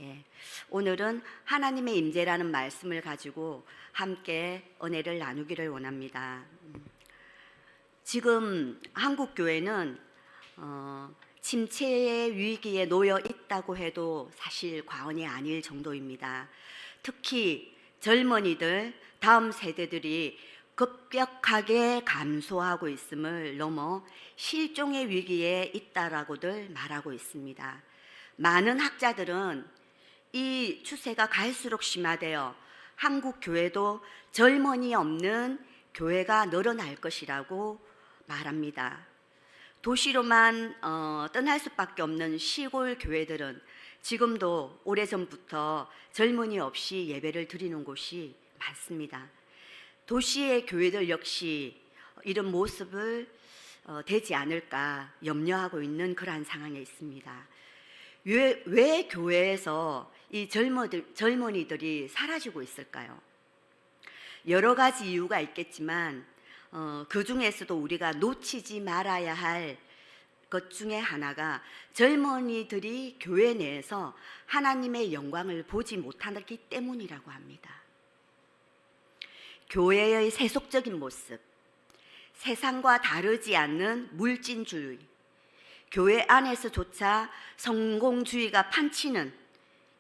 예, 오늘은 하나님의 임재라는 말씀을 가지고 함께 은혜를 나누기를 원합니다. 지금 한국 교회는 침체의 위기에 놓여 있다고 해도 사실 과언이 아닐 정도입니다. 특히 젊은이들, 다음 세대들이 급격하게 감소하고 있음을 넘어 실종의 위기에 있다라고들 말하고 있습니다. 많은 학자들은 이 추세가 갈수록 심화되어 한국 교회도 젊은이 없는 교회가 늘어날 것이라고 말합니다. 도시로만 떠날 수밖에 없는 시골 교회들은 지금도 오래전부터 젊은이 없이 예배를 드리는 곳이 많습니다. 도시의 교회들 역시 이런 모습을 되지 않을까 염려하고 있는 그러한 상황에 있습니다. 왜 교회에서 이 젊은이들이 사라지고 있을까요? 여러 가지 이유가 있겠지만 그 중에서도 우리가 놓치지 말아야 할 것 중에 하나가 젊은이들이 교회 내에서 하나님의 영광을 보지 못하기 때문이라고 합니다. 교회의 세속적인 모습, 세상과 다르지 않는 물진주의, 교회 안에서조차 성공주의가 판치는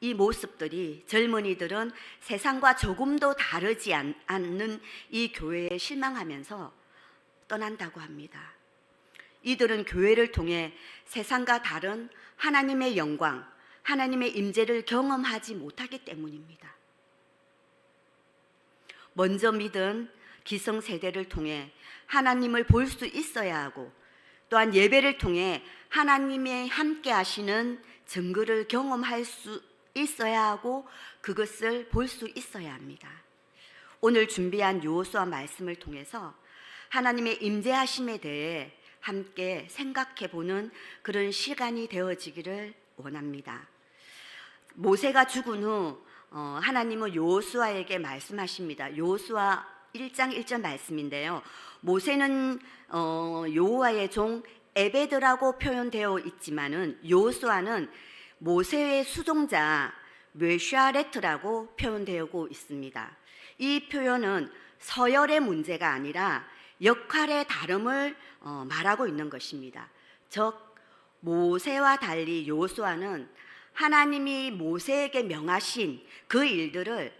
이 모습들이 젊은이들은 세상과 조금도 다르지 않는 이 교회에 실망하면서 떠난다고 합니다. 이들은 교회를 통해 세상과 다른 하나님의 영광, 하나님의 임재를 경험하지 못하기 때문입니다. 먼저 믿은 기성세대를 통해 하나님을 볼 수 있어야 하고, 또한 예배를 통해 하나님의 함께 하시는 증거를 경험할 수 있어야 하고 그것을 볼 수 있어야 합니다. 오늘 준비한 여호수아 말씀을 통해서 하나님의 임재하심에 대해 함께 생각해 보는 그런 시간이 되어지기를 원합니다. 모세가 죽은 후 하나님은 여호수아에게 말씀하십니다. 여호수아 1장 1절 말씀인데요. 모세는 여호와의 종 에베드라고 표현되어 있지만은 여호수아는 모세의 수종자 므샤렛라고 표현되고 있습니다. 이 표현은 서열의 문제가 아니라 역할의 다름을 말하고 있는 것입니다. 즉 모세와 달리 여호수아는 하나님이 모세에게 명하신 그 일들을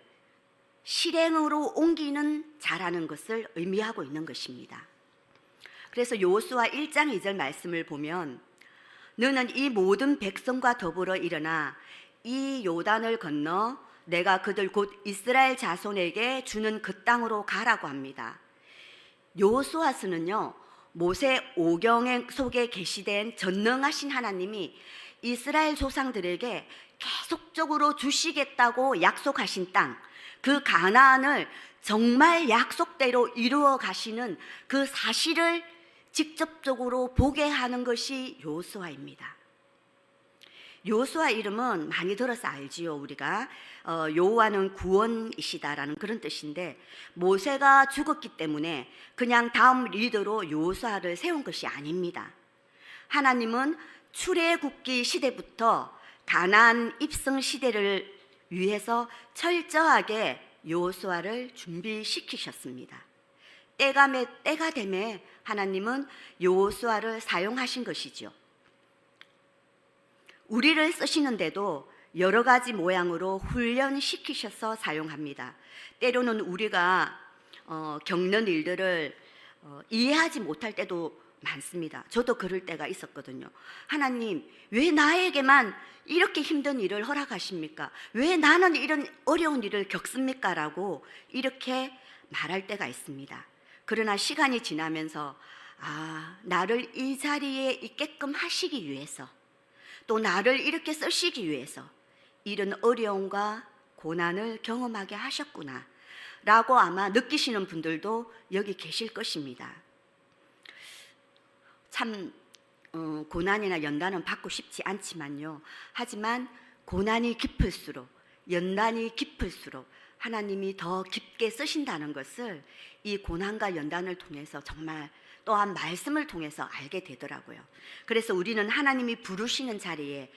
실행으로 옮기는 자라는 것을 의미하고 있는 것입니다. 그래서 여호수아 1장 2절 말씀을 보면 너는 이 모든 백성과 더불어 일어나 이 요단을 건너 내가 그들 곧 이스라엘 자손에게 주는 그 땅으로 가라고 합니다. 여호수아서는요, 모세 오경 속에 계시된 전능하신 하나님이 이스라엘 조상들에게 계속적으로 주시겠다고 약속하신 땅, 그 가나안을 정말 약속대로 이루어 가시는 그 사실을 직접적으로 보게 하는 것이 여호수아입니다. 여호수아 이름은 많이 들어서 알지요. 우리가 여호와는 구원이시다라는 그런 뜻인데, 모세가 죽었기 때문에 그냥 다음 리더로 여호수아를 세운 것이 아닙니다. 하나님은 출애굽기 시대부터 가나안 입성 시대를 위해서 철저하게 여호수아를 준비시키셨습니다. 때가 되매 하나님은 여호수아를 사용하신 것이죠. 우리를 쓰시는데도 여러 가지 모양으로 훈련시키셔서 사용합니다. 때로는 우리가 겪는 일들을 이해하지 못할 때도 많습니다. 저도 그럴 때가 있었거든요. 하나님, 왜 나에게만 이렇게 힘든 일을 허락하십니까? 왜 나는 이런 어려운 일을 겪습니까? 라고 이렇게 말할 때가 있습니다. 그러나 시간이 지나면서 나를 이 자리에 있게끔 하시기 위해서, 또 나를 이렇게 쓰시기 위해서 이런 어려움과 고난을 경험하게 하셨구나 라고 아마 느끼시는 분들도 여기 계실 것입니다. 참 고난이나 연단은 받고 싶지 않지만요, 하지만 고난이 깊을수록, 연단이 깊을수록 하나님이 더 깊게 쓰신다는 것을 이 고난과 연단을 통해서 정말 또한 말씀을 통해서 알게 되더라고요. 그래서 우리는 하나님이 부르시는 자리에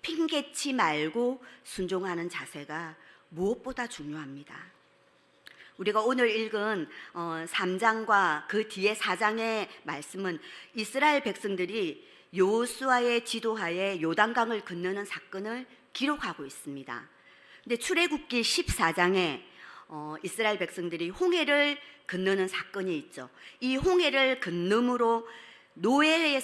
핑계치 말고 순종하는 자세가 무엇보다 중요합니다. 우리가 오늘 읽은 3장과 그 뒤에 4장의 말씀은 이스라엘 백성들이 여호수아의 지도하에 요단강을 건너는 사건을 기록하고 있습니다. 근데 출애굽기 14장에 이스라엘 백성들이 홍해를 건너는 사건이 있죠. 이 홍해를 건너므로 노예의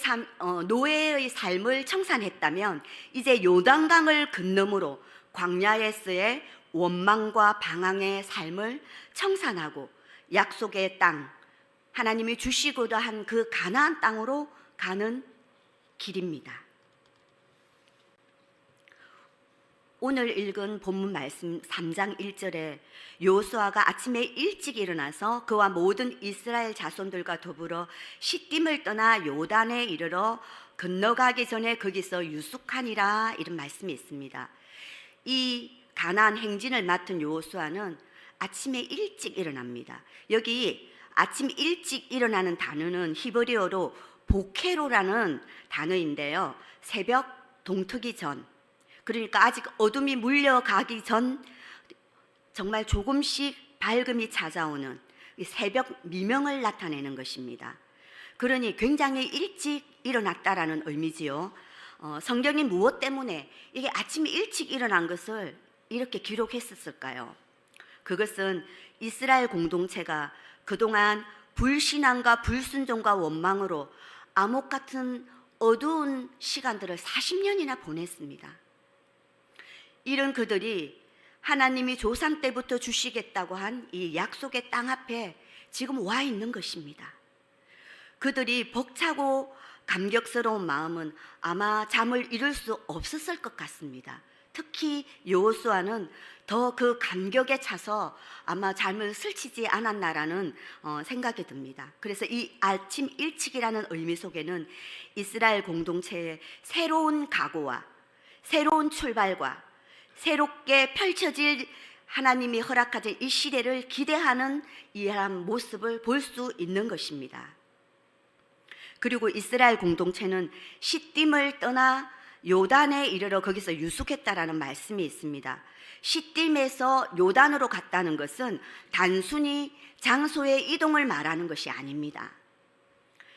삶을 청산했다면 이제 요단강을 건너므로 광야에서의 원망과 방황의 삶을 청산하고 약속의 땅, 하나님이 주시고자 한 그 가나안 땅으로 가는 길입니다. 오늘 읽은 본문 말씀 3장 1절에 여호수아가 아침에 일찍 일어나서 그와 모든 이스라엘 자손들과 더불어 시딤을 떠나 요단에 이르러 건너가기 전에 거기서 유숙하니라, 이런 말씀이 있습니다. 이 가나안 행진을 맡은 여호수아는 아침에 일찍 일어납니다. 여기 아침 일찍 일어나는 단어는 히브리어로 보케로라는 단어인데요. 새벽 동트기 전, 그러니까 아직 어둠이 물려가기 전 정말 조금씩 밝음이 찾아오는 새벽 미명을 나타내는 것입니다. 그러니 굉장히 일찍 일어났다라는 의미지요. 성경이 무엇 때문에 이게 아침 일찍 일어난 것을 이렇게 기록했었을까요? 그것은 이스라엘 공동체가 그동안 불신앙과 불순종과 원망으로 암흑 같은 어두운 시간들을 40년이나 보냈습니다. 이런 그들이 하나님이 조상 때부터 주시겠다고 한 이 약속의 땅 앞에 지금 와 있는 것입니다. 그들이 벅차고 감격스러운 마음은 아마 잠을 이룰 수 없었을 것 같습니다. 특히 여호수아는 더 그 감격에 차서 아마 잠을 설치지 않았나라는 생각이 듭니다. 그래서 이 아침 일찍이라는 의미 속에는 이스라엘 공동체의 새로운 각오와 새로운 출발과 새롭게 펼쳐질 하나님이 허락하신 이 시대를 기대하는 이러한 모습을 볼 수 있는 것입니다. 그리고 이스라엘 공동체는 시딤을 떠나 요단에 이르러 거기서 유숙했다라는 말씀이 있습니다. 시딤에서 요단으로 갔다는 것은 단순히 장소의 이동을 말하는 것이 아닙니다.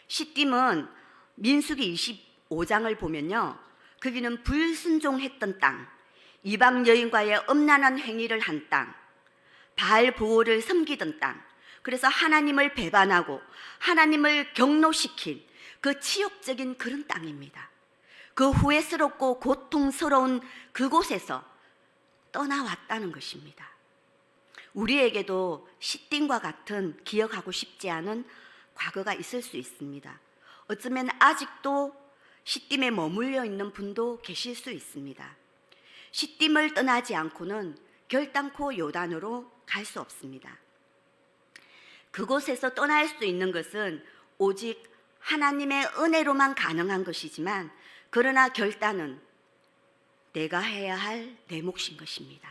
시딤은 민수기 25장을 보면요, 거기는 불순종했던 땅, 이방 여인과의 음란한 행위를 한 땅, 바알 보호를 섬기던 땅, 그래서 하나님을 배반하고 하나님을 경노시킨 그 치욕적인 그런 땅입니다. 그 후회스럽고 고통스러운 그곳에서 떠나왔다는 것입니다. 우리에게도 시딤과 같은 기억하고 싶지 않은 과거가 있을 수 있습니다. 어쩌면 아직도 시딤에 머물러 있는 분도 계실 수 있습니다. 시딤을 떠나지 않고는 결단코 요단으로 갈 수 없습니다. 그곳에서 떠날 수 있는 것은 오직 하나님의 은혜로만 가능한 것이지만, 그러나 결단은 내가 해야 할 내 몫인 것입니다.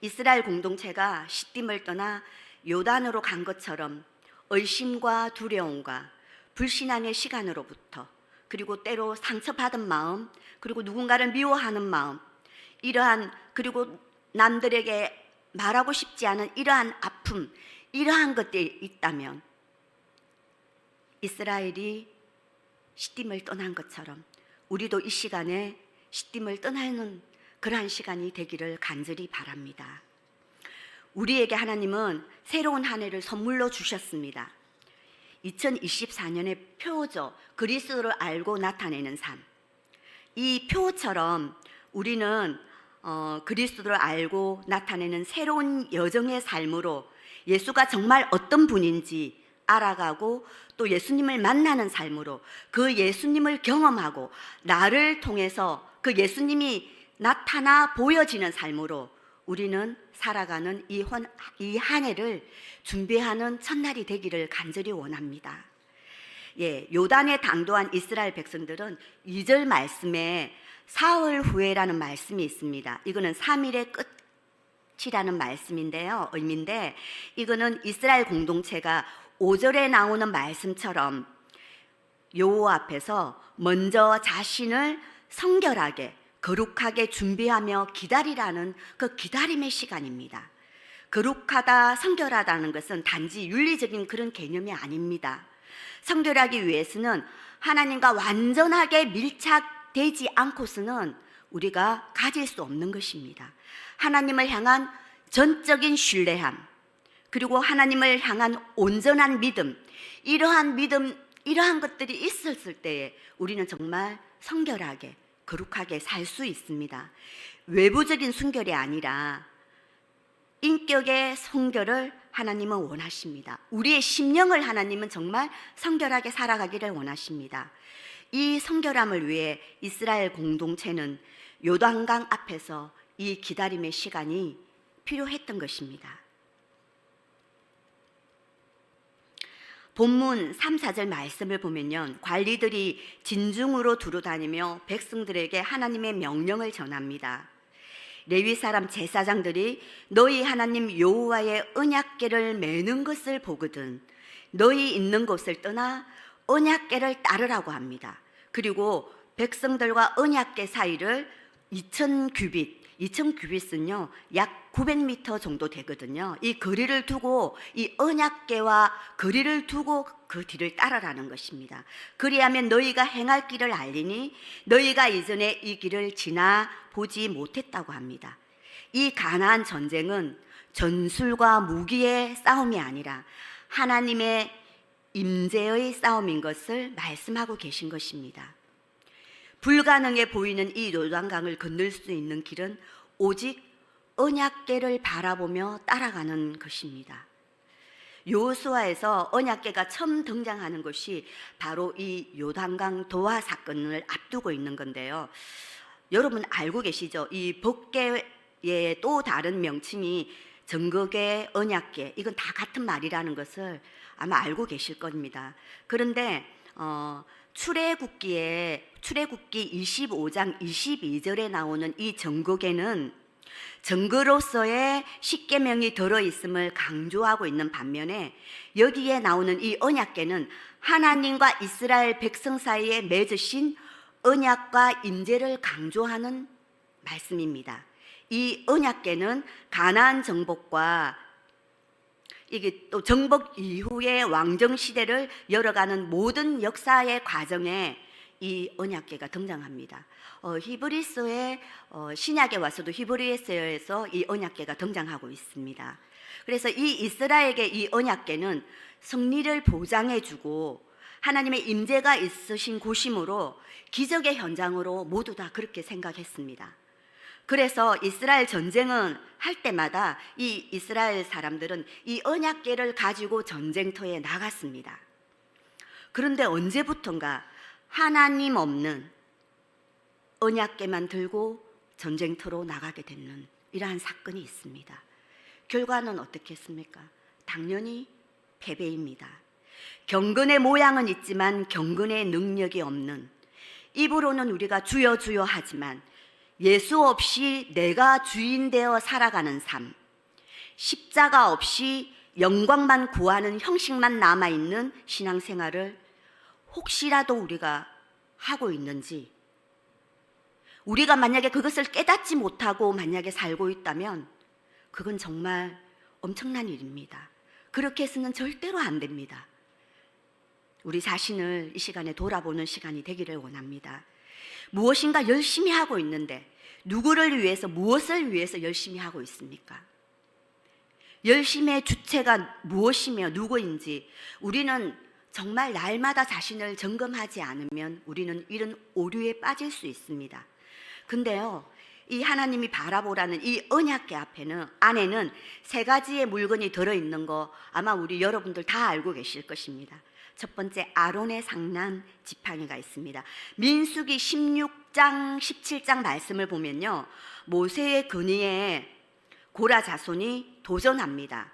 이스라엘 공동체가 시딤을 떠나 요단으로 간 것처럼 의심과 두려움과 불신앙의 시간으로부터, 그리고 때로 상처받은 마음, 그리고 누군가를 미워하는 마음, 이러한, 그리고 남들에게 말하고 싶지 않은 이러한 아픔, 이러한 것들이 있다면 이스라엘이 시딤을 떠난 것처럼 우리도 이 시간에 시딤을 떠나는 그러한 시간이 되기를 간절히 바랍니다. 우리에게 하나님은 새로운 한 해를 선물로 주셨습니다. 2024년의 표죠. 그리스도를 알고 나타내는 삶. 이 표처럼 우리는 그리스도를 알고 나타내는 새로운 여정의 삶으로 예수가 정말 어떤 분인지 알아가고, 또 예수님을 만나는 삶으로 그 예수님을 경험하고 나를 통해서 그 예수님이 나타나 보여지는 삶으로 우리는 살아가는 이 한 해를 준비하는 첫날이 되기를 간절히 원합니다. 요단에 당도한 이스라엘 백성들은 2절 말씀에 사흘 후에라는 말씀이 있습니다. 이거는 3일의 끝이라는 말씀인데요, 의미인데, 이거는 이스라엘 공동체가 5절에 나오는 말씀처럼 여호와 앞에서 먼저 자신을 성결하게 거룩하게 준비하며 기다리라는 그 기다림의 시간입니다. 거룩하다, 성결하다는 것은 단지 윤리적인 그런 개념이 아닙니다. 성결하기 위해서는 하나님과 완전하게 밀착되지 않고서는 우리가 가질 수 없는 것입니다. 하나님을 향한 전적인 신뢰함, 그리고 하나님을 향한 온전한 믿음, 이러한 것들이 있었을 때에 우리는 정말 성결하게, 거룩하게 살 수 있습니다. 외부적인 순결이 아니라 인격의 성결을 하나님은 원하십니다. 우리의 심령을 하나님은 정말 성결하게 살아가기를 원하십니다. 이 성결함을 위해 이스라엘 공동체는 요단강 앞에서 이 기다림의 시간이 필요했던 것입니다. 본문 3, 4절 말씀을 보면요, 관리들이 진중으로 두루다니며 백성들에게 하나님의 명령을 전합니다. 레위 사람 제사장들이 너희 하나님 여호와의 언약궤를 매는 것을 보거든 너희 있는 곳을 떠나 언약궤를 따르라고 합니다. 그리고 백성들과 언약궤 사이를 2000규빗은요 약 900m 정도 되거든요. 이 거리를 두고, 이 언약궤와 거리를 두고 그 뒤를 따라라는 것입니다. 그리하면 너희가 행할 길을 알리니 너희가 이전에 이 길을 지나 보지 못했다고 합니다. 이 가나안 전쟁은 전술과 무기의 싸움이 아니라 하나님의 임재의 싸움인 것을 말씀하고 계신 것입니다. 불가능해 보이는 이 요단강을 건널 수 있는 길은 오직 언약궤를 바라보며 따라가는 것입니다. 여호수아에서 언약궤가 처음 등장하는 것이 바로 이 요단강 도하 사건을 앞두고 있는 건데요. 여러분 알고 계시죠? 이 법궤의 또 다른 명칭이 증거궤, 언약궤, 이건 다 같은 말이라는 것을 아마 알고 계실 겁니다. 그런데 출애굽기 25장 22절에 나오는 이 증거궤는 증거로서의 십계명이 들어있음을 강조하고 있는 반면에 여기에 나오는 이 언약궤는 하나님과 이스라엘 백성 사이에 맺으신 언약과 임재를 강조하는 말씀입니다. 이 언약궤는 가나안 정복과 이게 또 정복 이후의 왕정 시대를 열어가는 모든 역사의 과정에 이 언약궤가 등장합니다. 히브리서의 신약에 와서도 히브리서에서 이 언약궤가 등장하고 있습니다. 그래서 이 이스라엘에게 이 언약궤는 승리를 보장해주고 하나님의 임재가 있으신 곳이므로 기적의 현장으로 모두 다 그렇게 생각했습니다. 그래서 이스라엘 전쟁은 할 때마다 이 이스라엘 사람들은 이 언약궤를 가지고 전쟁터에 나갔습니다. 그런데 언제부턴가 하나님 없는 언약궤만 들고 전쟁터로 나가게 되는 이러한 사건이 있습니다. 결과는 어떻겠습니까? 당연히 패배입니다. 경건의 모양은 있지만 경건의 능력이 없는, 입으로는 우리가 주여 주여 하지만 예수 없이 내가 주인 되어 살아가는 삶, 십자가 없이 영광만 구하는 형식만 남아있는 신앙생활을 혹시라도 우리가 하고 있는지, 우리가 만약에 그것을 깨닫지 못하고 만약에 살고 있다면 그건 정말 엄청난 일입니다. 그렇게 해서는 절대로 안 됩니다. 우리 자신을 이 시간에 돌아보는 시간이 되기를 원합니다. 무엇인가 열심히 하고 있는데 누구를 위해서, 무엇을 위해서 열심히 하고 있습니까? 열심의 주체가 무엇이며 누구인지 우리는 정말 날마다 자신을 점검하지 않으면 우리는 이런 오류에 빠질 수 있습니다. 근데요, 이 하나님이 바라보라는 이 언약궤 안에는 세 가지의 물건이 들어있는 거 아마 우리 여러분들 다 알고 계실 것입니다. 첫 번째, 아론의 상난 지팡이가 있습니다. 민수기 16장 17장 말씀을 보면요, 모세의 근위에 고라 자손이 도전합니다.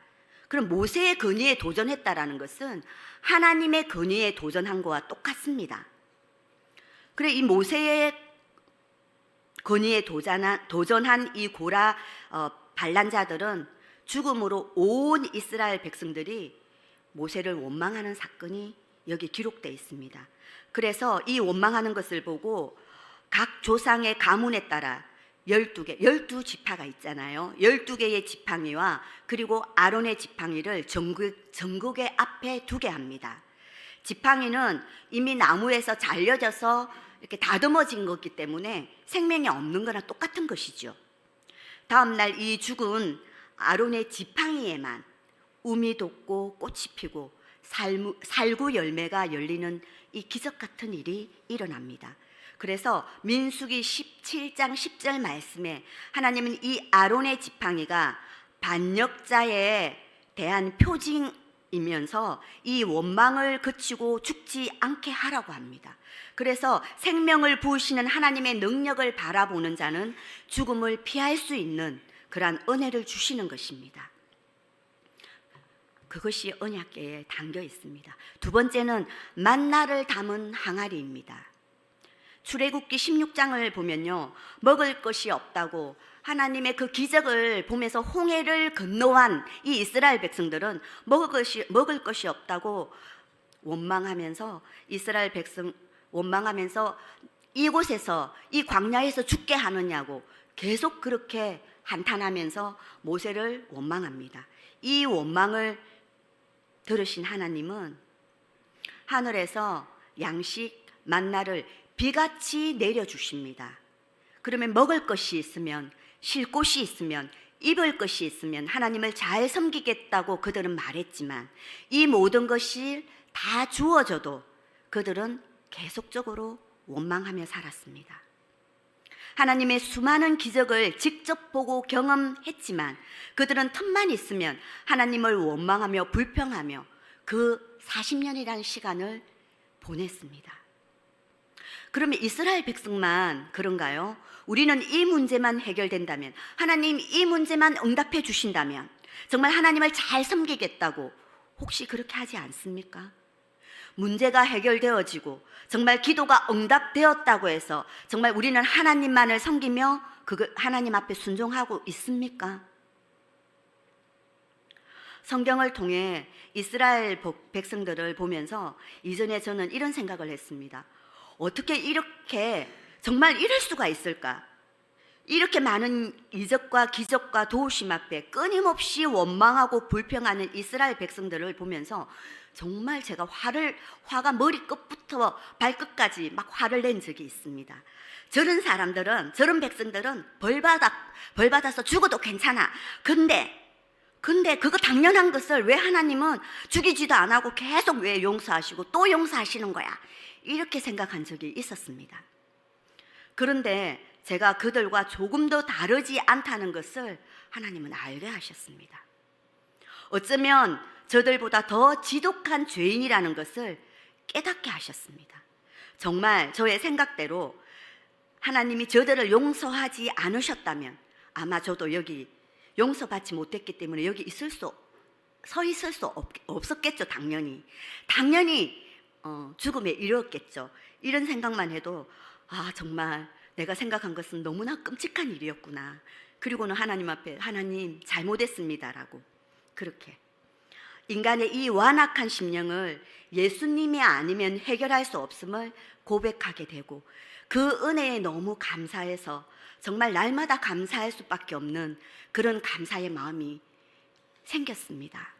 그럼 모세의 근위에 도전했다라는 것은 하나님의 근위에 도전한 거와 똑같습니다. 그래, 이 모세의 근위에 도전한 이 고라 반란자들은 죽음으로 온 이스라엘 백성들이 모세를 원망하는 사건이 여기 기록되어 있습니다. 그래서 이 원망하는 것을 보고 각 조상의 가문에 따라 12지파가 있잖아요. 12개의 지팡이와 그리고 아론의 지팡이를 정국의 앞에 두게 합니다. 지팡이는 이미 나무에서 잘려져서 이렇게 다듬어진 거기 때문에 생명이 없는 거나 똑같은 것이죠. 다음 날 이 죽은 아론의 지팡이에만 우미 돋고 꽃이 피고 살구 열매가 열리는 이 기적 같은 일이 일어납니다. 그래서 민수기 17장 10절 말씀에 하나님은 이 아론의 지팡이가 반역자에 대한 표징이면서 이 원망을 그치고 죽지 않게 하라고 합니다. 그래서 생명을 부으시는 하나님의 능력을 바라보는 자는 죽음을 피할 수 있는 그러한 은혜를 주시는 것입니다. 그것이 언약궤에 담겨 있습니다. 두 번째는 만나를 담은 항아리입니다. 출애굽기 16장을 보면요, 먹을 것이 없다고 하나님의 그 기적을 보면서 홍해를 건너간 이 이스라엘 백성들은 먹을 것이 없다고 원망하면서 이스라엘 백성 원망하면서 이곳에서 이 광야에서 죽게 하느냐고 계속 그렇게 한탄하면서 모세를 원망합니다. 이 원망을 들으신 하나님은 하늘에서 양식 만나를 비같이 내려주십니다. 그러면 먹을 것이 있으면, 쉴 곳이 있으면, 입을 것이 있으면 하나님을 잘 섬기겠다고 그들은 말했지만 이 모든 것이 다 주어져도 그들은 계속적으로 원망하며 살았습니다. 하나님의 수많은 기적을 직접 보고 경험했지만 그들은 틈만 있으면 하나님을 원망하며 불평하며 그 40년이라는 시간을 보냈습니다. 그러면 이스라엘 백성만 그런가요? 우리는 이 문제만 해결된다면, 하나님 이 문제만 응답해 주신다면 정말 하나님을 잘 섬기겠다고 혹시 그렇게 하지 않습니까? 문제가 해결되어지고 정말 기도가 응답되었다고 해서 정말 우리는 하나님만을 섬기며 하나님 앞에 순종하고 있습니까? 성경을 통해 이스라엘 백성들을 보면서 이전에 저는 이런 생각을 했습니다. 어떻게 이렇게 정말 이럴 수가 있을까? 이렇게 많은 이적과 기적과 도우심 앞에 끊임없이 원망하고 불평하는 이스라엘 백성들을 보면서 정말 제가 화가 머리끝부터 발끝까지 막 화를 낸 적이 있습니다. 저런 사람들은, 저런 백성들은 벌 받아서 죽어도 괜찮아. 근데 그거 당연한 것을 왜 하나님은 죽이지도 안 하고 계속 왜 용서하시고 또 용서하시는 거야? 이렇게 생각한 적이 있었습니다. 그런데 제가 그들과 조금도 다르지 않다는 것을 하나님은 알게 하셨습니다. 어쩌면 저들보다 더 지독한 죄인이라는 것을 깨닫게 하셨습니다. 정말 저의 생각대로 하나님이 저들을 용서하지 않으셨다면 아마 저도 여기 용서받지 못했기 때문에 여기 서 있을 수 없었겠죠. 당연히 죽음에 이르렀겠죠. 이런 생각만 해도 정말 내가 생각한 것은 너무나 끔찍한 일이었구나. 그리고는 하나님 앞에 하나님 잘못했습니다라고 그렇게 인간의 이 완악한 심령을 예수님이 아니면 해결할 수 없음을 고백하게 되고 그 은혜에 너무 감사해서 정말 날마다 감사할 수밖에 없는 그런 감사의 마음이 생겼습니다.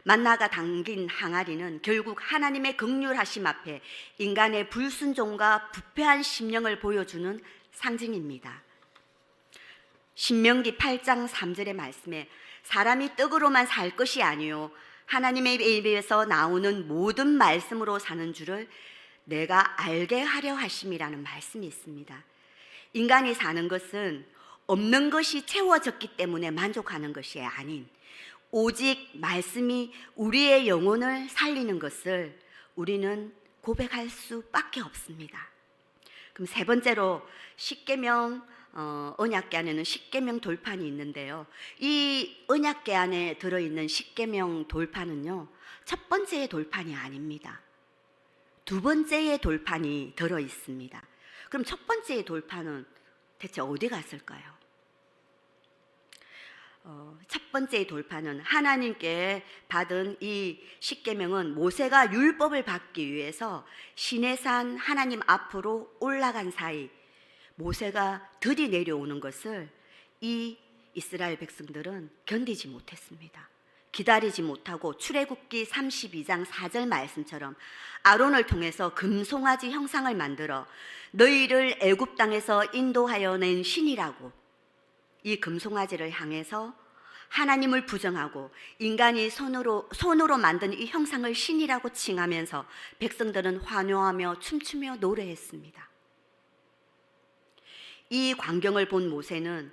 만나가 담긴 항아리는 결국 하나님의 긍휼하심 앞에 인간의 불순종과 부패한 심령을 보여주는 상징입니다. 신명기 8장 3절의 말씀에 사람이 떡으로만 살 것이 아니요 하나님의 입에서 나오는 모든 말씀으로 사는 줄을 내가 알게 하려 하심이라는 말씀이 있습니다. 인간이 사는 것은 없는 것이 채워졌기 때문에 만족하는 것이 아닌 오직 말씀이 우리의 영혼을 살리는 것을 우리는 고백할 수밖에 없습니다. 그럼 세 번째로 십계명 언약궤 안에는 십계명 돌판이 있는데요. 이 언약궤 안에 들어있는 십계명 돌판은요, 첫 번째의 돌판이 아닙니다. 두 번째의 돌판이 들어있습니다. 그럼 첫 번째의 돌판은 대체 어디 갔을까요? 첫 번째의 돌판은 하나님께 받은 이 십계명은 모세가 율법을 받기 위해서 시내산 하나님 앞으로 올라간 사이 모세가 들이 내려오는 것을 이 이스라엘 백성들은 견디지 못했습니다. 기다리지 못하고 출애굽기 32장 4절 말씀처럼 아론을 통해서 금송아지 형상을 만들어 너희를 애굽 땅에서 인도하여 낸 신이라고 이 금송아지를 향해서 하나님을 부정하고 인간이 손으로 만든 이 형상을 신이라고 칭하면서 백성들은 환호하며 춤추며 노래했습니다. 이 광경을 본 모세는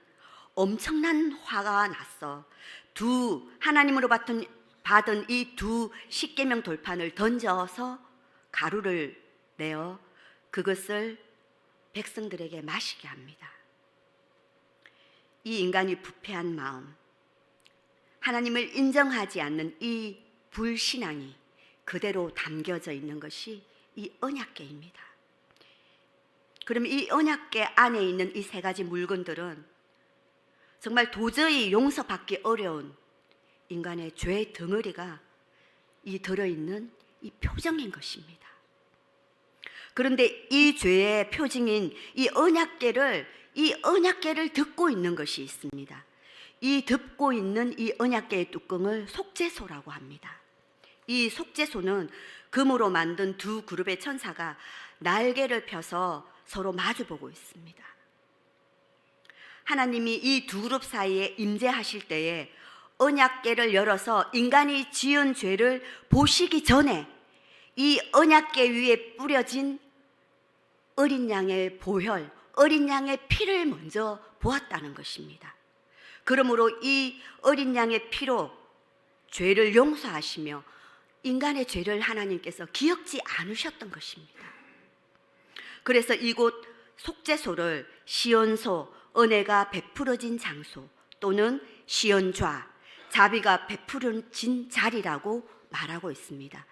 엄청난 화가 났어 하나님으로 받은 이 두 십계명 돌판을 던져서 가루를 내어 그것을 백성들에게 마시게 합니다. 이 인간이 부패한 마음, 하나님을 인정하지 않는 이 불신앙이 그대로 담겨져 있는 것이 이 언약궤입니다. 그럼 이 언약궤 안에 있는 이 세 가지 물건들은 정말 도저히 용서받기 어려운 인간의 죄 덩어리가 이 들어있는 이 표정인 것입니다. 그런데 이 죄의 표징인 이 언약궤를 듣고 있는 것이 있습니다. 이 듣고 있는 이 언약궤의 뚜껑을 속죄소라고 합니다. 이 속죄소는 금으로 만든 두 그룹의 천사가 날개를 펴서 서로 마주보고 있습니다. 하나님이 이 두 그룹 사이에 임재하실 때에 언약궤를 열어서 인간이 지은 죄를 보시기 전에 이 언약궤 위에 뿌려진 어린 양의 보혈, 어린 양의 피를 먼저 보았다는 것입니다. 그러므로 이 어린 양의 피로 죄를 용서하시며 인간의 죄를 하나님께서 기억지 않으셨던 것입니다. 그래서 이곳 속죄소를 시온소, 은혜가 베풀어진 장소 또는 시온좌, 자비가 베풀어진 자리라고 말하고 있습니다.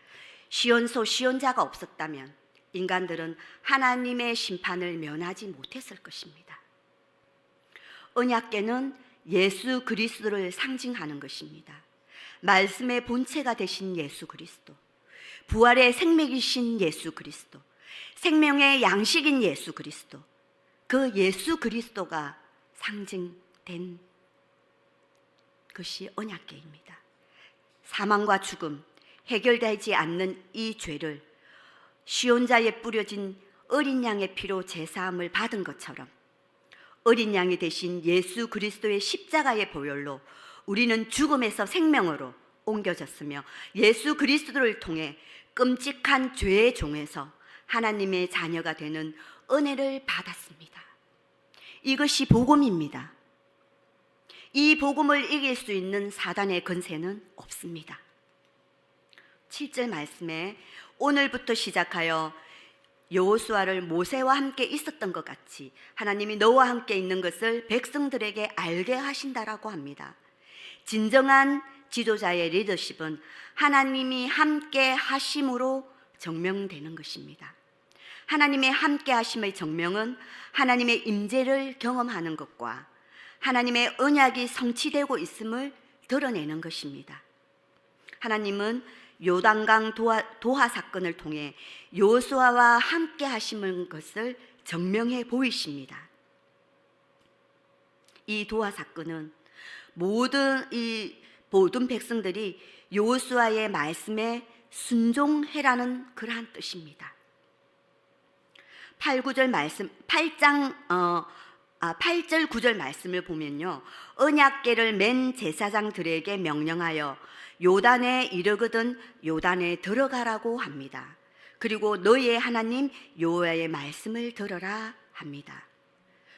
시온소, 시온좌가 없었다면 인간들은 하나님의 심판을 면하지 못했을 것입니다. 언약궤는 예수 그리스도를 상징하는 것입니다. 말씀의 본체가 되신 예수 그리스도, 부활의 생명이신 예수 그리스도, 생명의 양식인 예수 그리스도, 그 예수 그리스도가 상징된 것이 언약궤입니다. 사망과 죽음, 해결되지 않는 이 죄를 시온자에 뿌려진 어린 양의 피로 제사함을 받은 것처럼 어린 양이 되신 예수 그리스도의 십자가의 보혈로 우리는 죽음에서 생명으로 옮겨졌으며 예수 그리스도를 통해 끔찍한 죄의 종에서 하나님의 자녀가 되는 은혜를 받았습니다. 이것이 복음입니다. 이 복음을 이길 수 있는 사단의 권세는 없습니다. 7절 말씀에 오늘부터 시작하여 여호수아를 모세와 함께 있었던 것 같이 하나님이 너와 함께 있는 것을 백성들에게 알게 하신다라고 합니다. 진정한 지도자의 리더십은 하나님이 함께 하심으로 증명되는 것입니다. 하나님의 함께 하심의 증명은 하나님의 임재를 경험하는 것과 하나님의 언약이 성취되고 있음을 드러내는 것입니다. 하나님은 요단강 도하 사건을 통해 여호수아와 함께 하시는 것을 증명해 보이십니다. 이 도하 사건은 모든 백성들이 여호수아의 말씀에 순종해라는 그러한 뜻입니다. 8절 9절 말씀을 보면요, 언약궤를 맨 제사장들에게 명령하여 요단에 이르거든 요단에 들어가라고 합니다. 그리고 너희의 하나님 여호와의 말씀을 들어라 합니다.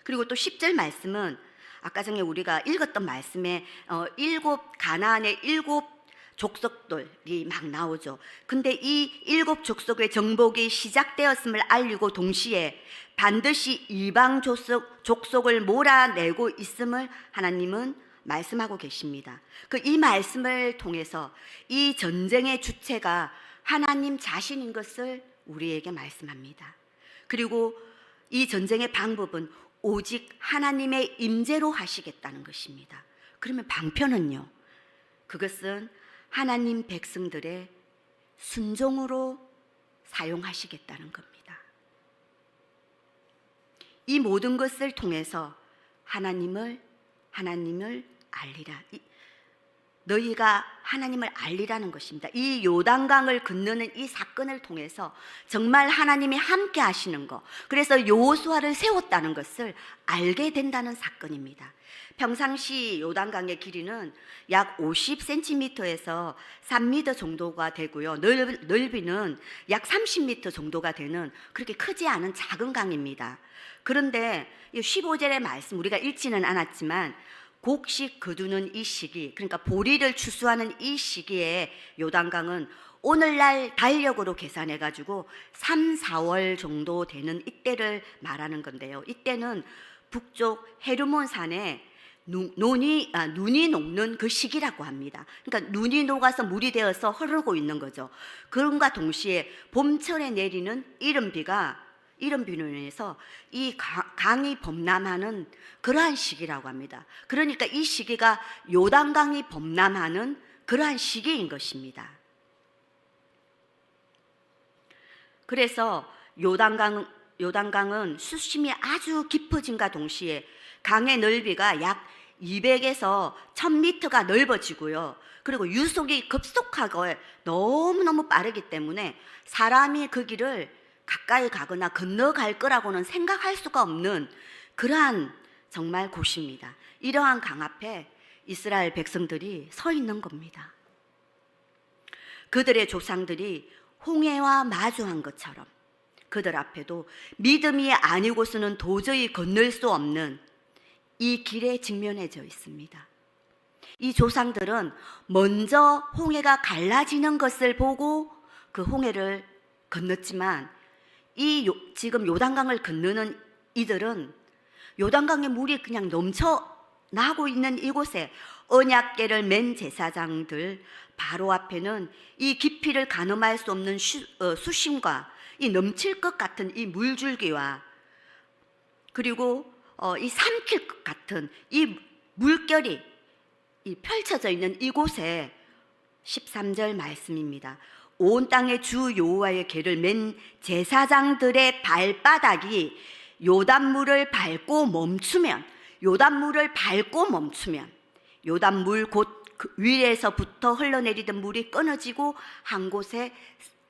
그리고 또 10절 말씀은 아까 전에 우리가 읽었던 말씀에 가나안의 7 족속들이 막 나오죠. 근데 이 7 족속의 정복이 시작되었음을 알리고 동시에 반드시 이방 족속을 몰아내고 있음을 하나님은 말씀하고 계십니다. 이 말씀을 통해서 이 전쟁의 주체가 하나님 자신인 것을 우리에게 말씀합니다. 그리고 이 전쟁의 방법은 오직 하나님의 임재로 하시겠다는 것입니다. 그러면 방편은요, 그것은 하나님 백성들의 순종으로 사용하시겠다는 겁니다. 이 모든 것을 통해서 하나님을 알리라. 너희가 하나님을 알리라는 것입니다. 이 요단강을 건너는 이 사건을 통해서 정말 하나님이 함께 하시는 것, 그래서 여호수아를 세웠다는 것을 알게 된다는 사건입니다. 평상시 요단강의 길이는 약 50cm에서 3m 정도가 되고요. 넓이는 약 30m 정도가 되는 그렇게 크지 않은 작은 강입니다. 그런데 15절의 말씀 우리가 읽지는 않았지만 곡식 거두는 이 시기, 그러니까 보리를 추수하는 이 시기에 요단강은 오늘날 달력으로 계산해 가지고 3, 4월 정도 되는 이때를 말하는 건데요. 이때는 북쪽 헤르몬 산에 눈이 녹는 그 시기라고 합니다. 그러니까 눈이 녹아서 물이 되어서 흐르고 있는 거죠. 그런가 동시에 봄철에 내리는 이른 비로 인해서 이 강이 범람하는 그러한 시기라고 합니다. 그러니까 이 시기가 요단강이 범람하는 그러한 시기인 것입니다. 그래서 요단강은 수심이 아주 깊어진과 동시에 강의 넓이가 약 200에서 1000m가 넓어지고요. 그리고 유속이 급속하게 너무너무 빠르기 때문에 사람이 그 길을 가까이 가거나 건너갈 거라고는 생각할 수가 없는 그러한 정말 곳입니다. 이러한 강 앞에 이스라엘 백성들이 서 있는 겁니다. 그들의 조상들이 홍해와 마주한 것처럼 그들 앞에도 믿음이 아니고서는 도저히 건널 수 없는 이 길에 직면해져 있습니다. 이 조상들은 먼저 홍해가 갈라지는 것을 보고 그 홍해를 건넜지만 지금 요단강을 건너는 이들은 요단강의 물이 그냥 넘쳐나고 있는 이곳에 언약궤를 맨 제사장들 바로 앞에는 이 깊이를 가늠할 수 없는 수심과 이 넘칠 것 같은 이 물줄기와 그리고 이 삼킬 것 같은 이 물결이 펼쳐져 있는 이곳에 13절 말씀입니다. 온 땅의 주 여호와의 궤를 맨 제사장들의 발바닥이 요단물을 밟고 멈추면 요단물 곧 그 위에서부터 흘러내리던 물이 끊어지고 한 곳에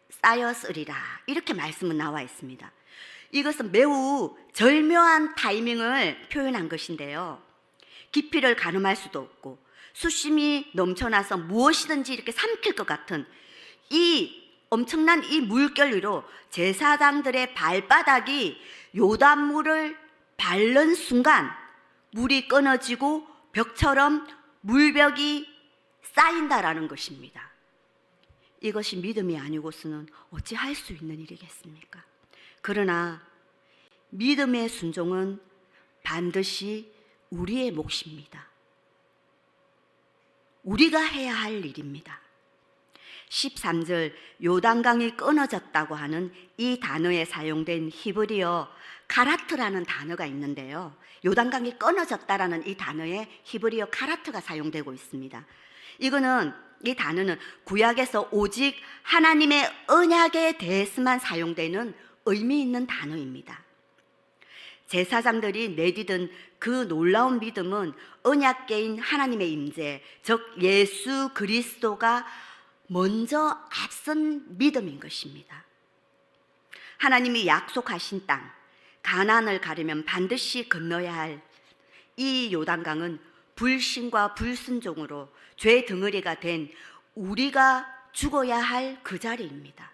쌓였으리라. 이렇게 말씀은 나와 있습니다. 이것은 매우 절묘한 타이밍을 표현한 것인데요. 깊이를 가늠할 수도 없고 수심이 넘쳐나서 무엇이든지 이렇게 삼킬 것 같은 이 엄청난 이 물결 위로 제사장들의 발바닥이 요단물을 밟는 순간 물이 끊어지고 벽처럼 물벽이 쌓인다라는 것입니다. 이것이 믿음이 아니고서는 어찌 할 수 있는 일이겠습니까? 그러나 믿음의 순종은 반드시 우리의 몫입니다. 우리가 해야 할 일입니다. 13절 요단강이 끊어졌다고 하는 이 단어에 사용된 히브리어 카라트라는 단어가 있는데요. 요단강이 끊어졌다라는 이 단어에 히브리어 카라트가 사용되고 있습니다. 이 단어는 구약에서 오직 하나님의 언약에 대해서만 사용되는 의미 있는 단어입니다. 제사장들이 내디딘 그 놀라운 믿음은 언약궤인 하나님의 임재, 즉 예수 그리스도가 먼저 앞선 믿음인 것입니다. 하나님이 약속하신 땅 가나안을 가려면 반드시 건너야 할 이 요단강은 불신과 불순종으로 죄 덩어리가 된 우리가 죽어야 할 그 자리입니다.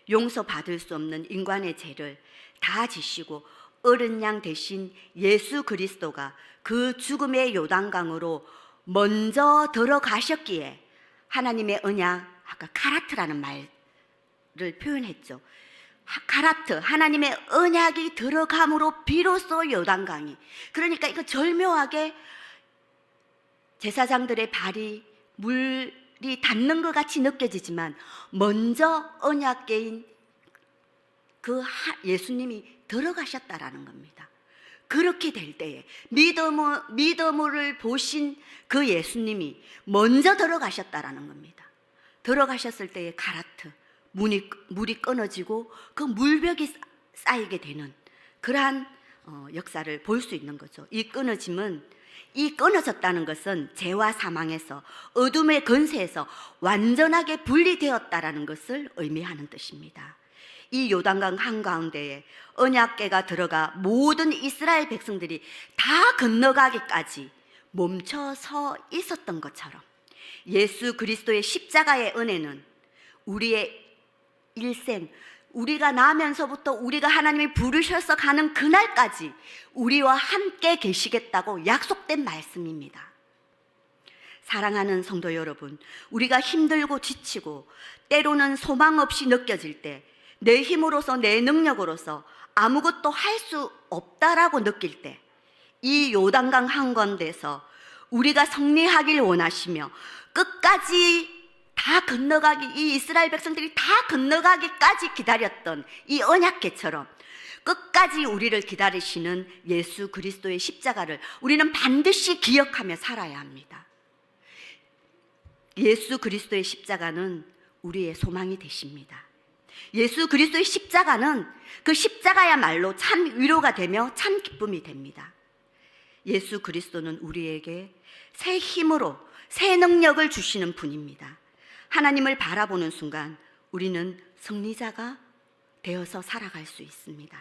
용서받을 수 없는 인간의 죄를 다 지시고 어린 양 대신 예수 그리스도가 그 죽음의 요단강으로 먼저 들어가셨기에 하나님의 언약, 아까 카라트라는 말을 표현했죠. 카라트, 하나님의 언약이 들어감으로 비로소 요단강이, 그러니까 이거 절묘하게 제사장들의 발이 물이 닿는 것 같이 느껴지지만 먼저 언약궤인 그 예수님이 들어가셨다라는 겁니다. 그렇게 될 때에 믿음을 보신 그 예수님이 먼저 들어가셨다라는 겁니다. 들어가셨을 때에 카라트, 물이 끊어지고 그 물벽이 쌓이게 되는 그러한 역사를 볼 수 있는 거죠. 이 끊어졌다는 것은 죄와 사망에서 어둠의 건세에서 완전하게 분리되었다라는 것을 의미하는 뜻입니다. 이 요단강 한가운데에 언약궤가 들어가 모든 이스라엘 백성들이 다 건너가기까지 멈춰서 있었던 것처럼 예수 그리스도의 십자가의 은혜는 우리의 일생, 우리가 나면서부터 우리가 하나님이 부르셔서 가는 그날까지 우리와 함께 계시겠다고 약속된 말씀입니다. 사랑하는 성도 여러분, 우리가 힘들고 지치고 때로는 소망 없이 느껴질 때, 내 힘으로서 내 능력으로서 아무것도 할 수 없다라고 느낄 때, 이 요단강 한가운데서 우리가 승리하길 원하시며 끝까지 다 건너가기, 이 이스라엘 백성들이 다 건너가기까지 기다렸던 이 언약궤처럼 끝까지 우리를 기다리시는 예수 그리스도의 십자가를 우리는 반드시 기억하며 살아야 합니다. 예수 그리스도의 십자가는 우리의 소망이 되십니다. 예수 그리스도의 십자가는 그 십자가야말로 참 위로가 되며 참 기쁨이 됩니다. 예수 그리스도는 우리에게 새 힘으로 새 능력을 주시는 분입니다. 하나님을 바라보는 순간 우리는 승리자가 되어서 살아갈 수 있습니다.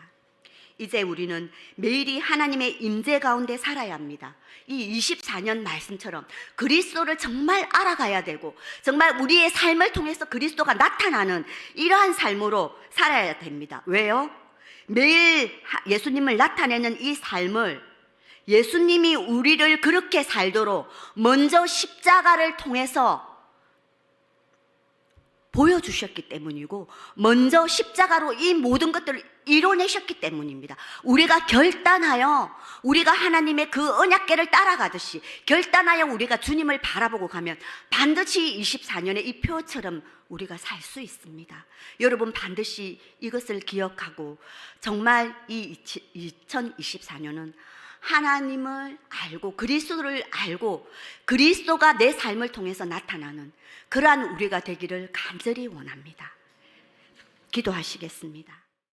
이제 우리는 매일이 하나님의 임재 가운데 살아야 합니다. 이 24년 말씀처럼 그리스도를 정말 알아가야 되고 정말 우리의 삶을 통해서 그리스도가 나타나는 이러한 삶으로 살아야 됩니다. 왜요? 매일 예수님을 나타내는 이 삶을 예수님이 우리를 그렇게 살도록 먼저 십자가를 통해서 보여주셨기 때문이고 먼저 십자가로 이 모든 것들을 이뤄내셨기 때문입니다. 우리가 결단하여 우리가 하나님의 그 언약궤를 따라가듯이 결단하여 우리가 주님을 바라보고 가면 반드시 24년의 이 표처럼 우리가 살 수 있습니다. 여러분 반드시 이것을 기억하고 정말 이 2024년은 하나님을 알고 그리스도를 알고 그리스도가 내 삶을 통해서 나타나는 그러한 우리가 되기를 간절히 원합니다. 기도하시겠습니다.